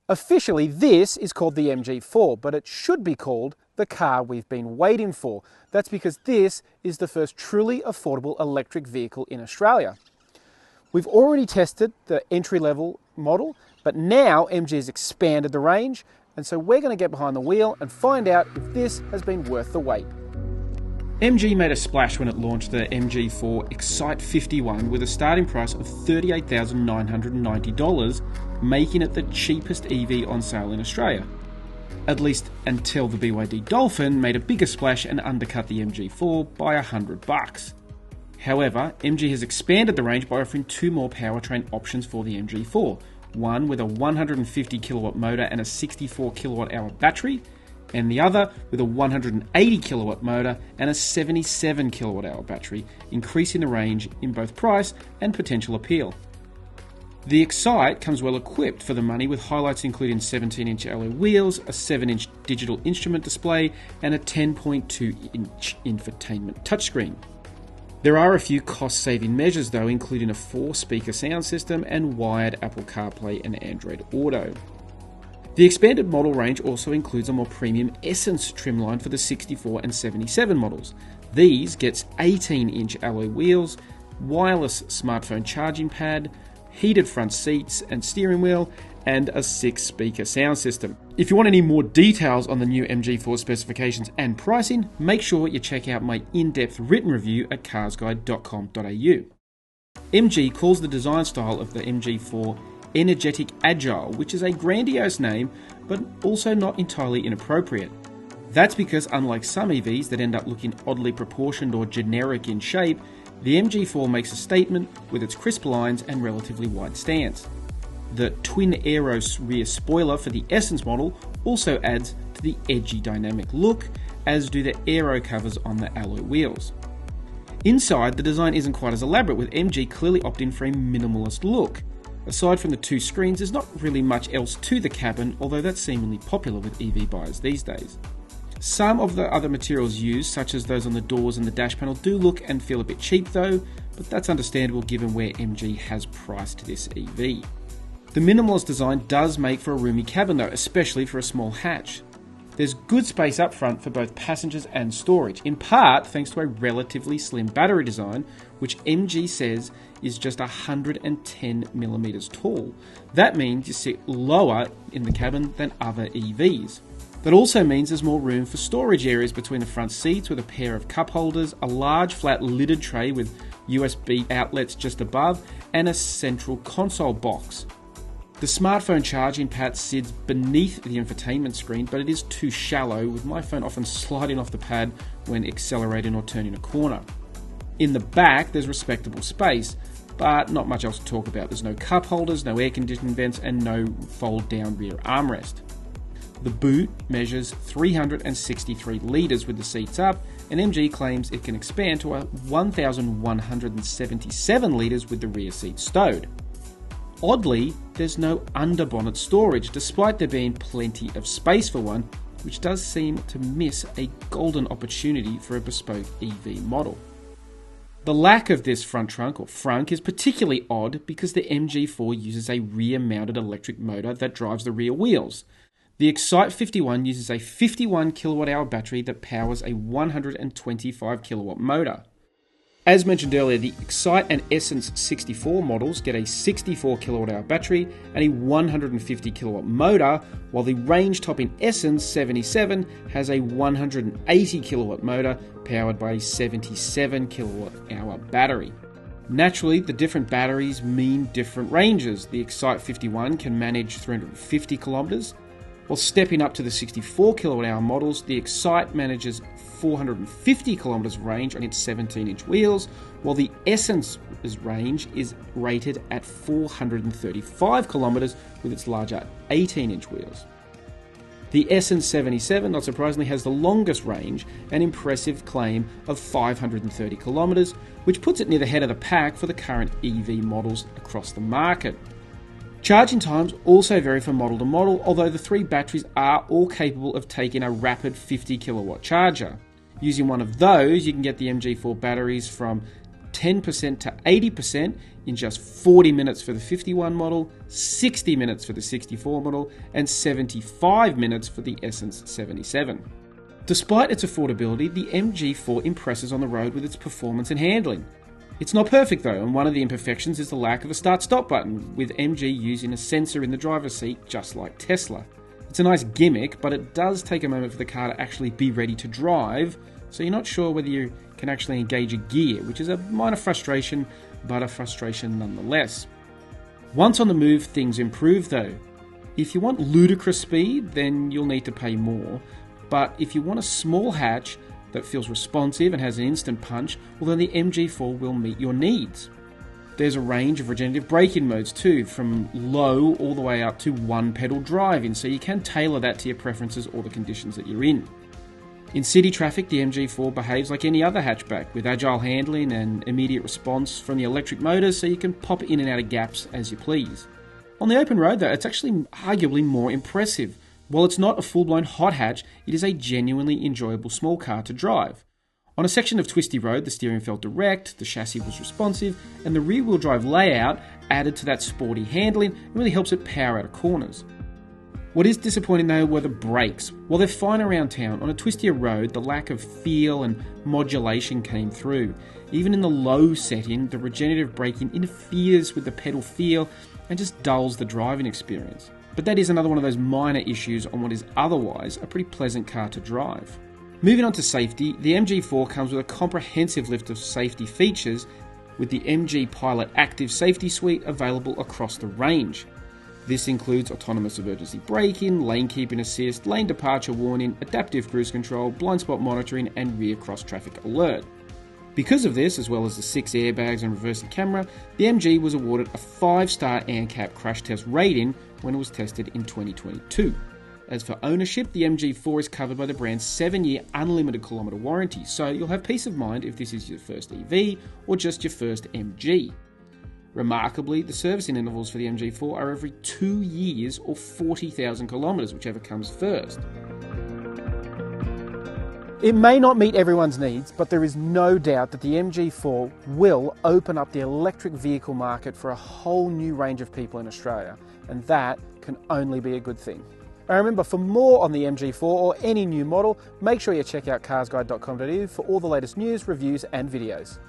Officially, this is called the MG4, but it should be called the car we've been waiting for. That's because this is the first truly affordable electric vehicle in Australia. We've already tested the entry-level model, but now MG has expanded the range, and so we're going to get behind the wheel and find out if this has been worth the wait. MG made a splash when it launched the MG4 Excite 51 with a starting price of $38,990, making it the cheapest EV on sale in Australia. At least until the BYD Dolphin made a bigger splash and undercut the MG4 by $100. However, MG has expanded the range by offering two more powertrain options for the MG4, one with a 150 kilowatt motor and a 64 kilowatt hour battery, and the other with a 180 kilowatt motor and a 77 kilowatt hour battery, increasing the range in both price and potential appeal. The Excite comes well equipped for the money with highlights including 17-inch alloy wheels, a 7-inch digital instrument display, and a 10.2-inch infotainment touchscreen. There are a few cost-saving measures though, including a 4-speaker sound system and wired Apple CarPlay and Android Auto. The expanded model range also includes a more premium Essence trimline for the 64 and 77 models. These gets 18-inch alloy wheels, wireless smartphone charging pad, heated front seats and steering wheel, and a 6-speaker sound system. If you want any more details on the new MG4 specifications and pricing, make sure you check out my in-depth written review at carsguide.com.au. MG calls the design style of the MG4 Energetic Agile, which is a grandiose name, but also not entirely inappropriate. That's because unlike some EVs that end up looking oddly proportioned or generic in shape, the MG4 makes a statement with its crisp lines and relatively wide stance. The twin aero rear spoiler for the Essence model also adds to the edgy dynamic look, as do the aero covers on the alloy wheels. Inside, the design isn't quite as elaborate, with MG clearly opting for a minimalist look. Aside from the two screens, there's not really much else to the cabin, although that's seemingly popular with EV buyers these days. Some of the other materials used, such as those on the doors and the dash panel, do look and feel a bit cheap though, but that's understandable given where MG has priced this EV. The minimalist design does make for a roomy cabin though, especially for a small hatch. There's good space up front for both passengers and storage, in part thanks to a relatively slim battery design, which MG says is just 110mm tall. That means you sit lower in the cabin than other EVs. That also means there's more room for storage areas between the front seats with a pair of cup holders, a large flat lidded tray with USB outlets just above, and a central console box. The smartphone charging pad sits beneath the infotainment screen, but it is too shallow, with my phone often sliding off the pad when accelerating or turning a corner. In the back, there's respectable space, but not much else to talk about. There's no cup holders, no air conditioning vents, and no fold-down rear armrest. The boot measures 363 litres with the seats up, and MG claims it can expand to 1,177 litres with the rear seat stowed. Oddly, there's no under-bonnet storage, despite there being plenty of space for one, which does seem to miss a golden opportunity for a bespoke EV model. The lack of this front trunk or frunk is particularly odd because the MG4 uses a rear-mounted electric motor that drives the rear wheels. The Excite 51 uses a 51 kilowatt-hour battery that powers a 125 kilowatt motor. As mentioned earlier, the Excite and Essence 64 models get a 64 kilowatt-hour battery and a 150 kilowatt motor, while the range-topping Essence 77 has a 180 kilowatt motor powered by a 77 kilowatt-hour battery. Naturally, the different batteries mean different ranges. The Excite 51 can manage 350 kilometers, while stepping up to the 64 kilowatt-hour models, the Excite manages 450 kilometers of range on its 17-inch wheels, while the Essence's range is rated at 435 kilometers with its larger 18-inch wheels. The Essence 77, not surprisingly, has the longest range, an impressive claim of 530 kilometers, which puts it near the head of the pack for the current EV models across the market. Charging times also vary from model to model, although the three batteries are all capable of taking a rapid 50 kilowatt charger. Using one of those, you can get the MG4 batteries from 10% to 80% in just 40 minutes for the 51 model, 60 minutes for the 64 model, and 75 minutes for the Essence 77. Despite its affordability, the MG4 impresses on the road with its performance and handling. It's not perfect though, and one of the imperfections is the lack of a start-stop button, with MG using a sensor in the driver's seat just like Tesla. It's a nice gimmick, but it does take a moment for the car to actually be ready to drive, so you're not sure whether you can actually engage a gear, which is a minor frustration, but a frustration nonetheless. Once on the move, things improve though. If you want ludicrous speed, then you'll need to pay more, but if you want a small hatch that feels responsive and has an instant punch, well then the MG4 will meet your needs. There's a range of regenerative braking modes too, from low all the way up to one pedal driving, so you can tailor that to your preferences or the conditions that you're in. In city traffic, the MG4 behaves like any other hatchback, with agile handling and immediate response from the electric motors, so you can pop in and out of gaps as you please. On the open road though, it's actually arguably more impressive. While it's not a full-blown hot hatch, it is a genuinely enjoyable small car to drive. On a section of twisty road, the steering felt direct, the chassis was responsive, and the rear-wheel drive layout added to that sporty handling and really helps it power out of corners. What is disappointing though were the brakes. While they're fine around town, on a twistier road, the lack of feel and modulation came through. Even in the low setting, the regenerative braking interferes with the pedal feel and just dulls the driving experience. But that is another one of those minor issues on what is otherwise a pretty pleasant car to drive. Moving on to safety, the MG4 comes with a comprehensive list of safety features, with the MG Pilot Active Safety Suite available across the range. This includes autonomous emergency braking, lane keeping assist, lane departure warning, adaptive cruise control, blind spot monitoring, and rear cross traffic alert. Because of this, as well as the 6 airbags and reversing camera, the MG was awarded a 5-star ANCAP crash test rating when it was tested in 2022. As for ownership, the MG4 is covered by the brand's 7-year unlimited kilometre warranty, so you'll have peace of mind if this is your first EV or just your first MG. Remarkably, the servicing intervals for the MG4 are every 2 years or 40,000 kilometres, whichever comes first. It may not meet everyone's needs, but there is no doubt that the MG4 will open up the electric vehicle market for a whole new range of people in Australia, and that can only be a good thing. And remember, for more on the MG4 or any new model, make sure you check out carsguide.com.au for all the latest news, reviews and videos.